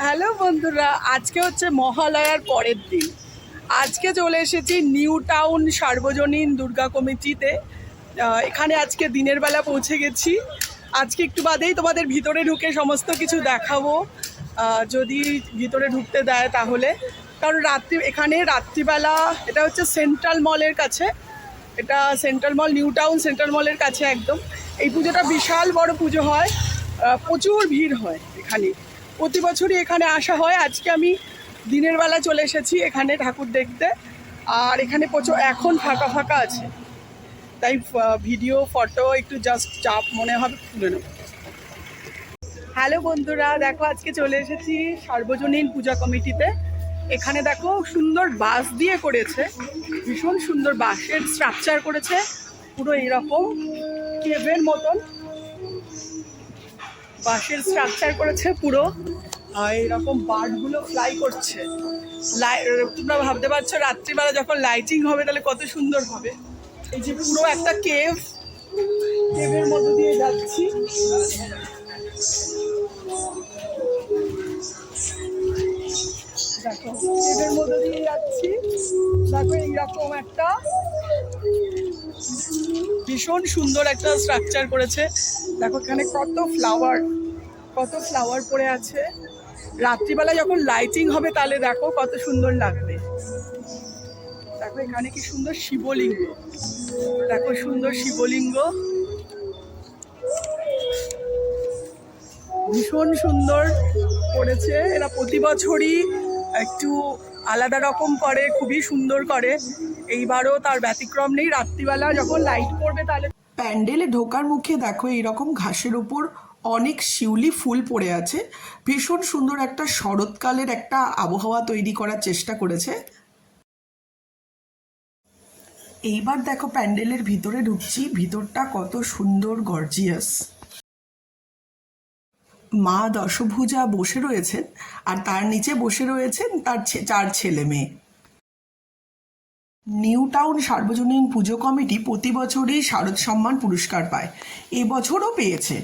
Hello বন্ধুরা, আজকে হচ্ছে মহালয়ার পরের দিন। আজকে চলে এসেছি নিউ টাউন সার্বজনীন দুর্গা কমিটিতে। এখানে আজকে দিনের বেলা পৌঁছে গেছি। আজকে একটু বাদেই তোমাদের ভিতরে ঢুকে সমস্ত কিছু দেখাবো, যদি ভিতরে ঢুকতে দেয় তাহলে। কারণ এখানে রাত্রিবেলা, এটা হচ্ছে সেন্ট্রাল মলের কাছে, এটা সেন্ট্রাল মল, নিউ টাউন সেন্ট্রাল মলের কাছে একদম। এই পুজোটা বিশাল বড় পুজো হয়, প্রচুর ভিড় হয় এখানে। প্রতি বছরই এখানে আসা হয়। আজকে আমি দিনের বেলা চলে এসেছি এখানে ঠাকুর দেখতে। আর এখানে প্রচুর এখন ফাঁকা ফাঁকা আছে, তাই ভিডিও ফটো একটু জাস্ট চাপ মনে হবে তুলে নেব। হ্যালো বন্ধুরা, দেখো আজকে চলে এসেছি সার্বজনীন পূজা কমিটিতে। এখানে দেখো সুন্দর বাঁশ দিয়ে করেছে, ভীষণ সুন্দর বাঁশের স্ট্রাকচার করেছে, পুরো এইরকম কেভের মতন বাঁশের স্ট্রাকচার করেছে পুরো। এইরকম বার্ডগুলো ফ্লাই করছে। তোমরা ভাবতে পারছো রাত্রিবেলা যখন লাইটিং হবে তাহলে কত সুন্দর হবে। এই যে পুরো একটা কেভের মধ্যে দিয়ে যাচ্ছি। দেখো কেভের মধ্যে দিয়ে যাচ্ছি, দেখো এইরকম একটা ভীষণ সুন্দর একটা স্ট্রাকচার করেছে। দেখো এখানে কত ফ্লাওয়ার পড়ে আছে। রাত্রিবেলা যখন লাইটিং হবে তাহলে দেখো কত সুন্দর লাগবে। দেখো এখানে কি সুন্দর শিবলিঙ্গ, দেখো সুন্দর শিবলিঙ্গ, ভীষণ সুন্দর করেছে। এরা প্রতি বছরই একটু আলাদা রকম করে, খুবই সুন্দর করে। এইবারও তার ব্যতিক্রম নেই। রাত্রিবেলা যখন লাইট পড়বে তাহলে প্যান্ডেলে ঢোকার মুখে দেখো এইরকম ঘাসের উপর অনেক শিউলি ফুল পড়ে আছে। ভীষণ সুন্দর একটা শরৎকালের একটা আবহাওয়া তৈরি করার চেষ্টা করেছে। এইবার দেখো প্যান্ডেলের ভিতরে ঢুকছি, ভিতরটা কত সুন্দর গর্জিয়াস। মা দশভুজা বসে রয়েছেন আর তার নিচে বসে রয়েছেন তার 4 ছেলে মেয়ে। নিউ টাউন সার্বজনীন পুজো কমিটি প্রতি বছরই শারদ সম্মান পুরস্কার পায়, এবছরও পেয়েছে।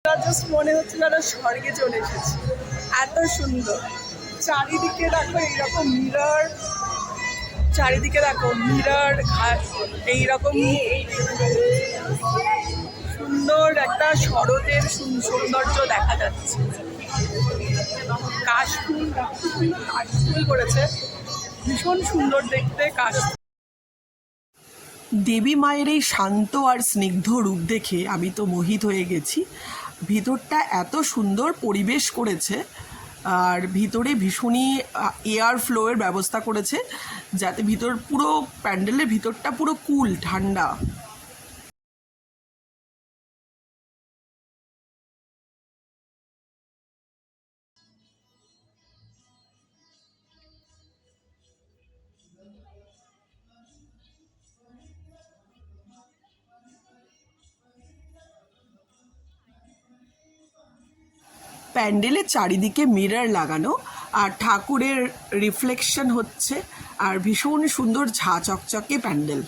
জাস্ট মনে হচ্ছে যেন স্বর্গে চলে এসেছি, এত সুন্দর। চারিদিকে দেখো এইরকম মিরর, চারিদিকে দেখো মিরর, এইরকম সুন্দর একটা শরতের সৌন্দর্য দেখা যাচ্ছে। কাশফুল করেছে, ভীষণ সুন্দর দেখতে কাশফুল। দেবী মায়ের এই শান্ত আর স্নিগ্ধ রূপ দেখে আমি তো মোহিত হয়ে গেছি। ভিতরটা এত সুন্দর পরিবেশ করেছে, আর ভিতরে ভীষণই এয়ার ফ্লোয়ের ব্যবস্থা করেছে, যাতে পুরো প্যান্ডেলের ভিতরটা পুরো কুল ঠান্ডা। প্যান্ডেলের চারিদিকে মিরর লাগানো, আর ঠাকুরের রিফ্লেকশন হচ্ছে, আর ভীষণ সুন্দর ঝাঁ চকচকে প্যান্ডেল।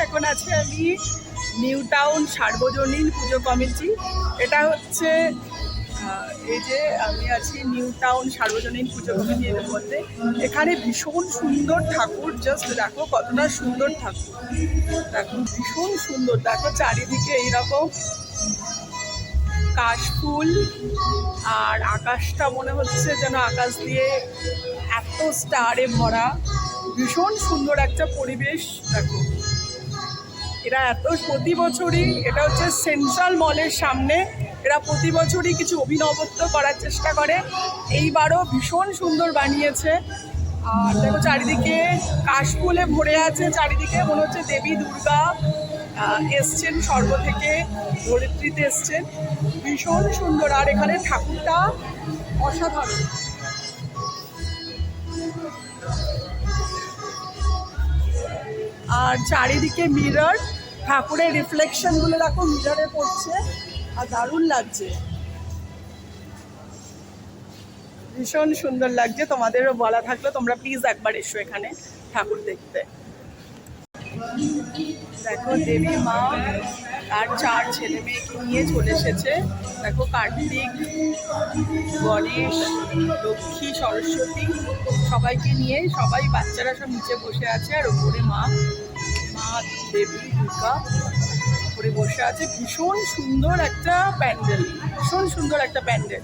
এখন আছি আমি নিউ টাউন সার্বজনীন পুজো কমিটি। এটা হচ্ছে এই যে আমি আছি নিউ টাউন সার্বজনীন পুজো কমিটির মধ্যে। এখানে ভীষণ সুন্দর ঠাকুর, জাস্ট দেখো কতটা সুন্দর ঠাকুর, দেখো ভীষণ সুন্দর। দেখো চারিদিকে এইরকম কাশফুল, আর আকাশটা মনে হচ্ছে যেন আকাশ দিয়ে এত স্টারে ভরা, ভীষণ সুন্দর একটা পরিবেশ। দেখো এরা প্রতি বছরই, এটা হচ্ছে সেন্ট্রাল মলের সামনে, এরা প্রতি বছরই কিছু অভিনবত্ব করার চেষ্টা করে। এইবারও ভীষণ সুন্দর বানিয়েছে। আর দেখো চারিদিকে কাশফুলে ভরে আছে, চারিদিকে মনে হচ্ছে দেবী দুর্গা এসছেন, স্বর্গ থেকে ধরিত্রীতে এসছেন, ভীষণ সুন্দর। আর এখানে ঠাকুরটা অসাধারণ। আর চারিদিকে মিরর, ঠাকুরের রিফ্লেকশনগুলো দেখো মিররে পড়ছে, আর দারুণ লাগছে, ভীষণ সুন্দর লাগছে। তোমাদেরও বলা থাকলো তোমরা প্লিজ একবার এসো এখানে ঠাকুর দেখতে। দেখো দেবী মা আর 4 ছেলে মেয়েকে নিয়ে চলে এসেছে। দেখো কার্তিক, গণেশ, লক্ষ্মী, সরস্বতী সবাইকে নিয়ে, সবাই বাচ্চারা সব নিচে বসে আছে আর ওপরে মা দেবী দুর্গা উপরে বসে আছে। ভীষণ সুন্দর একটা প্যান্ডেল, ভীষণ সুন্দর একটা প্যান্ডেল।